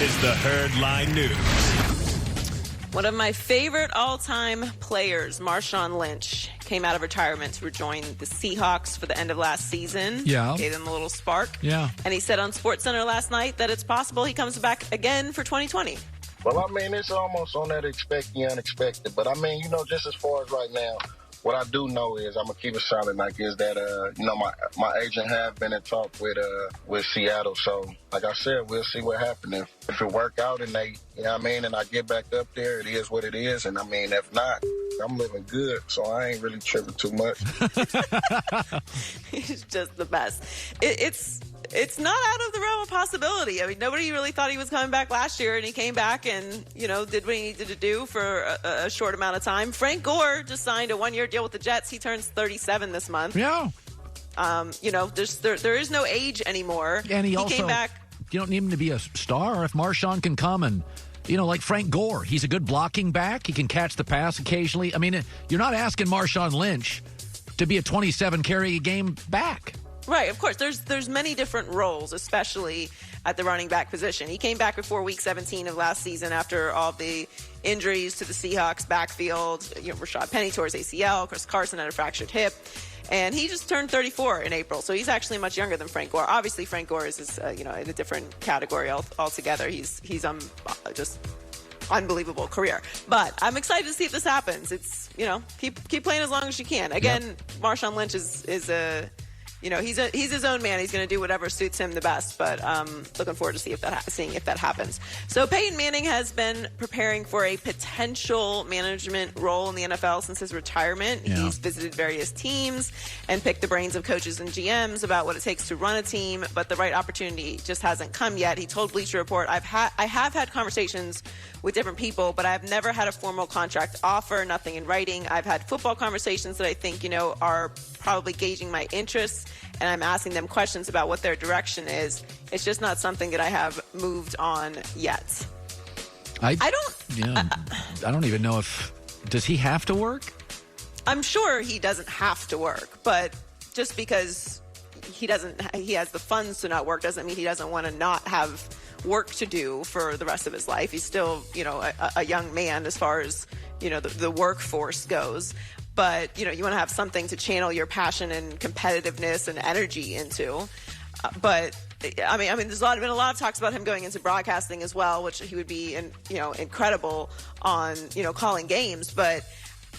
is the Herd Line News. One of my favorite all-time players, Marshawn Lynch, came out of retirement to rejoin the Seahawks for the end of last season. Yeah. Gave them a little spark. Yeah. And he said on SportsCenter last night that it's possible he comes back again for 2020. Well, I mean, it's almost on that expect the unexpected. But, I mean, just as far as right now, what I do know is I'm going to keep it solid, like, is that, my agent have been in talk with Seattle. So, like I said, we'll see what happens. If it work out and they, and I get back up there, it is what it is. And, if not, I'm living good, so I ain't really tripping too much. He's just the best. It's not out of the realm of possibility. I mean, nobody really thought he was coming back last year, and he came back and, did what he needed to do for a short amount of time. Frank Gore just signed a one-year deal with the Jets. He turns 37 this month. Yeah. There is no age anymore. And he also came back. You don't need him to be a star. If Marshawn can come and, like Frank Gore, he's a good blocking back. He can catch the pass occasionally. I mean, you're not asking Marshawn Lynch to be a 27 carry a game back. Right, of course. There's many different roles, especially at the running back position. He came back before Week 17 of last season after all the injuries to the Seahawks backfield. Rashad Penny tore his ACL. Chris Carson had a fractured hip. And he just turned 34 in April, so he's actually much younger than Frank Gore. Obviously, Frank Gore is in a different category altogether. He's just unbelievable career. But I'm excited to see if this happens. It's keep playing as long as you can. Again, Marshawn Lynch is a he's his own man. He's going to do whatever suits him the best. But looking forward to seeing if that happens. So Peyton Manning has been preparing for a potential management role in the NFL since his retirement. Yeah. He's visited various teams and picked the brains of coaches and GMs about what it takes to run a team, but the right opportunity just hasn't come yet. He told Bleacher Report, I have had conversations with different people, but I've never had a formal contract offer, nothing in writing. I've had football conversations that I think, are probably gauging my interests, and I'm asking them questions about what their direction is. It's just not something that I have moved on yet. I don't even know does he have to work? I'm sure he doesn't have to work, but just because he has the funds to not work doesn't mean he doesn't want to not have work to do for the rest of his life. He's still, a young man as far as, the workforce goes. But, you want to have something to channel your passion and competitiveness and energy into. But I mean, there's been a lot of talks about him going into broadcasting as well, which he would be, incredible on, calling games. But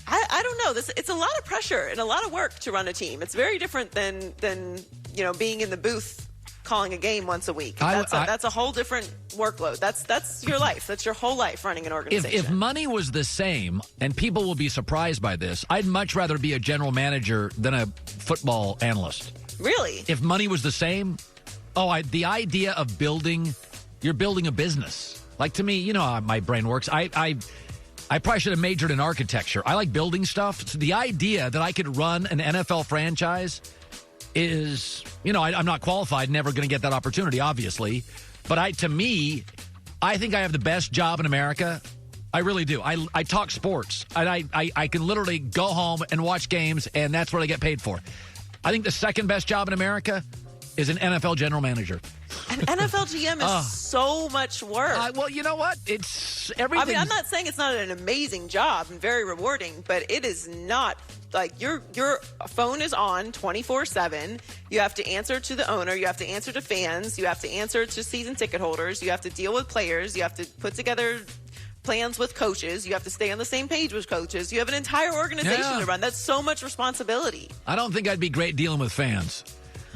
I don't know. It's a lot of pressure and a lot of work to run a team. It's very different than being in the booth calling a game once a week. That's a whole different workload. That's your life. That's your whole life running an organization. If money was the same, and people will be surprised by this, I'd much rather be a general manager than a football analyst. Really? If money was the same, the idea of you're building a business. Like, to me, how my brain works. I probably should have majored in architecture. I like building stuff. So the idea that I could run an NFL franchise is, I'm not qualified, never going to get that opportunity, obviously. But I think I have the best job in America. I really do. I talk sports. And I can literally go home and watch games, and that's what I get paid for. I think the second best job in America is an NFL general manager. An NFL GM is so much work. Well, you know what? It's everything. I mean, I'm not saying it's not an amazing job and very rewarding, but it is not like your phone is on 24/7. You have to answer to the owner. You have to answer to fans. You have to answer to season ticket holders. You have to deal with players. You have to put together plans with coaches. You have to stay on the same page with coaches. You have an entire organization to run. That's so much responsibility. I don't think I'd be great dealing with fans.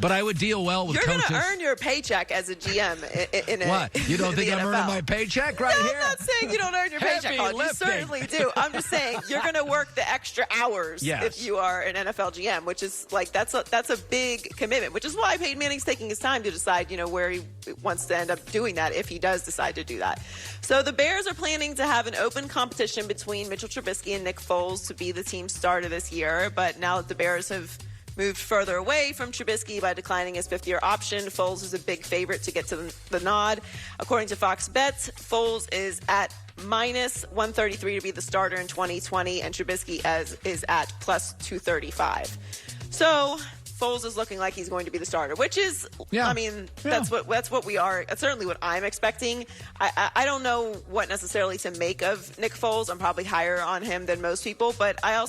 But I would deal well with coaches. You're going to earn your paycheck as a GM What? You don't think I'm earning my paycheck right here? I'm not saying you don't earn your paycheck. You certainly do. I'm just saying you're going to work the extra hours if you are an NFL GM, which is that's a big commitment, which is why Peyton Manning's taking his time to decide, where he wants to end up doing that if he does decide to do that. So the Bears are planning to have an open competition between Mitchell Trubisky and Nick Foles to be the team starter this year. But now that the Bears have moved further away from Trubisky by declining his fifth-year option, Foles is a big favorite to get to the nod. According to Fox Bets, Foles is at minus 133 to be the starter in 2020, and Trubisky is at plus 235. So Foles is looking like he's going to be the starter, which is, Yeah. I mean, Yeah. that's what we are. That's certainly what I'm expecting. I don't know what necessarily to make of Nick Foles. I'm probably higher on him than most people, but I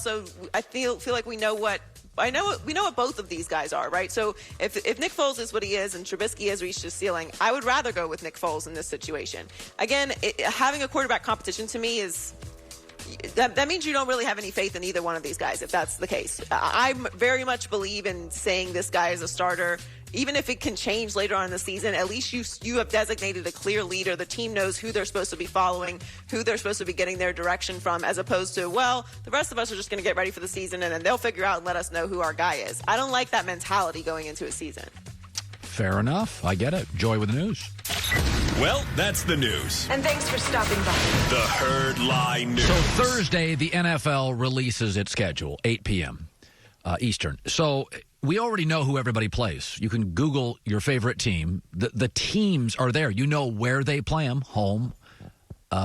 feel like we know what both of these guys are, right? So if Nick Foles is what he is and Trubisky has reached his ceiling, I would rather go with Nick Foles in this situation. Again, having a quarterback competition to me is that means you don't really have any faith in either one of these guys, if that's the case. I very much believe in saying this guy is a starter. Even if it can change later on in the season, at least you have designated a clear leader. The team knows who they're supposed to be following, who they're supposed to be getting their direction from, as opposed to, well, the rest of us are just going to get ready for the season, and then they'll figure out and let us know who our guy is. I don't like that mentality going into a season. Fair enough. I get it. Joy with the news. Well, that's the news. And thanks for stopping by. The Herd Lie News. So Thursday, the NFL releases its schedule, 8 p.m. Eastern. So we already know who everybody plays. You can Google your favorite team. The teams are there. You know where they play them, home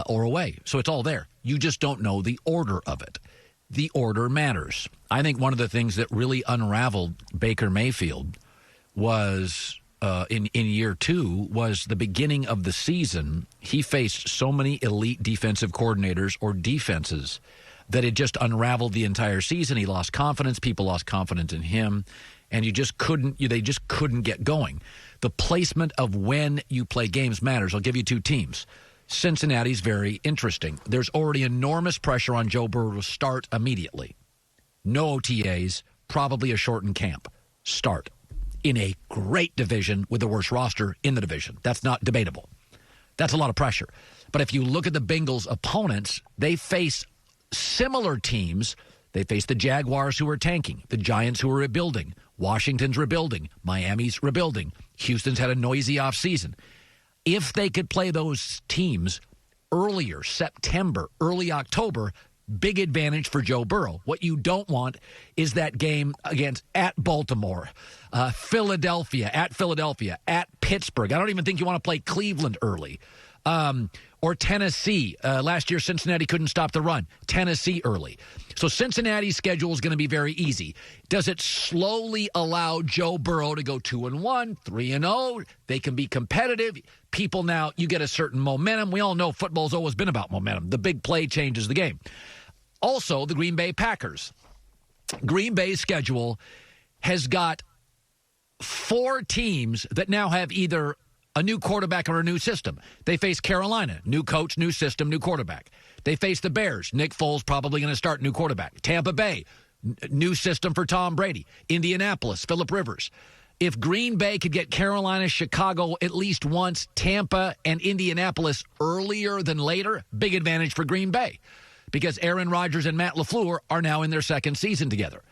or away. So it's all there. You just don't know the order of it. The order matters. I think one of the things that really unraveled Baker Mayfield was in year two was the beginning of the season. He faced so many elite defensive coordinators or defenses that it just unraveled the entire season. He lost confidence. People lost confidence in him. And they just couldn't get going. The placement of when you play games matters. I'll give you two teams. Cincinnati's very interesting. There's already enormous pressure on Joe Burrow to start immediately. No OTAs, probably a shortened camp. Start. In a great division with the worst roster in the division. That's not debatable. That's a lot of pressure. But if you look at the Bengals' opponents, they face similar teams. They face the Jaguars, who are tanking, the Giants, who are rebuilding, Washington's rebuilding, Miami's rebuilding, Houston's had a noisy offseason. If they could play those teams earlier, September, early October, big advantage for Joe Burrow. What you don't want is that game at Baltimore, Philadelphia, at Pittsburgh. I don't even think you want to play Cleveland early. Or Tennessee. Last year, Cincinnati couldn't stop the run. Tennessee early. So Cincinnati's schedule is going to be very easy. Does it slowly allow Joe Burrow to go 2-1, 3-0? They can be competitive. People now, you get a certain momentum. We all know football's always been about momentum. The big play changes the game. Also, the Green Bay Packers. Green Bay's schedule has got 4 teams that now have either a new quarterback or a new system. They face Carolina, new coach, new system, new quarterback. They face the Bears. Nick Foles probably going to start, new quarterback. Tampa Bay, new system for Tom Brady. Indianapolis, Phillip Rivers. If Green Bay could get Carolina, Chicago at least once, Tampa and Indianapolis earlier than later, big advantage for Green Bay because Aaron Rodgers and Matt LaFleur are now in their second season together.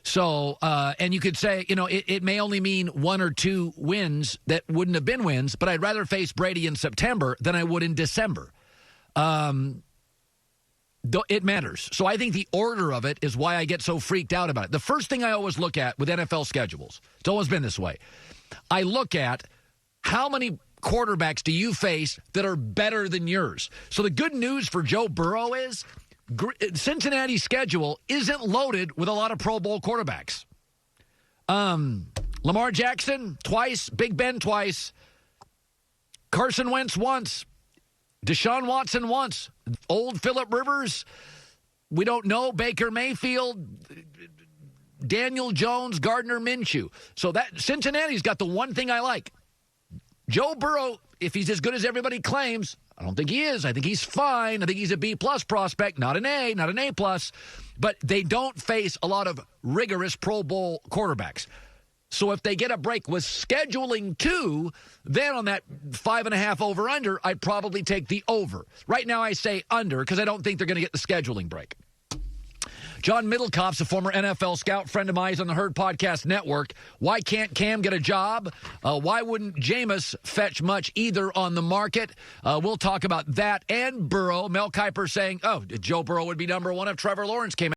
So, and you could say, it may only mean 1 or 2 wins that wouldn't have been wins, but I'd rather face Brady in September than I would in December. It matters. So I think the order of it is why I get so freaked out about it. The first thing I always look at with NFL schedules, it's always been this way. I look at how many quarterbacks do you face that are better than yours. So the good news for Joe Burrow is Cincinnati's schedule isn't loaded with a lot of Pro Bowl quarterbacks. Lamar Jackson, twice. Big Ben, twice. Carson Wentz, once. Deshaun Watson, once. Old Phillip Rivers, we don't know. Baker Mayfield, Daniel Jones, Gardner Minshew. So that Cincinnati's got the one thing I like. Joe Burrow, if he's as good as everybody claims, I don't think he is. I think he's fine. I think he's a B-plus prospect, not an A-plus. But they don't face a lot of rigorous Pro Bowl quarterbacks. So if they get a break with scheduling too, then on that 5.5 over-under, I'd probably take the over. Right now I say under because I don't think they're going to get the scheduling break. John Middlecoff's a former NFL scout, friend of mine. He's on the Herd Podcast Network. Why can't Cam get a job? Why wouldn't Jameis fetch much either on the market? We'll talk about that and Burrow. Mel Kiper saying, Joe Burrow would be number 1 if Trevor Lawrence came out.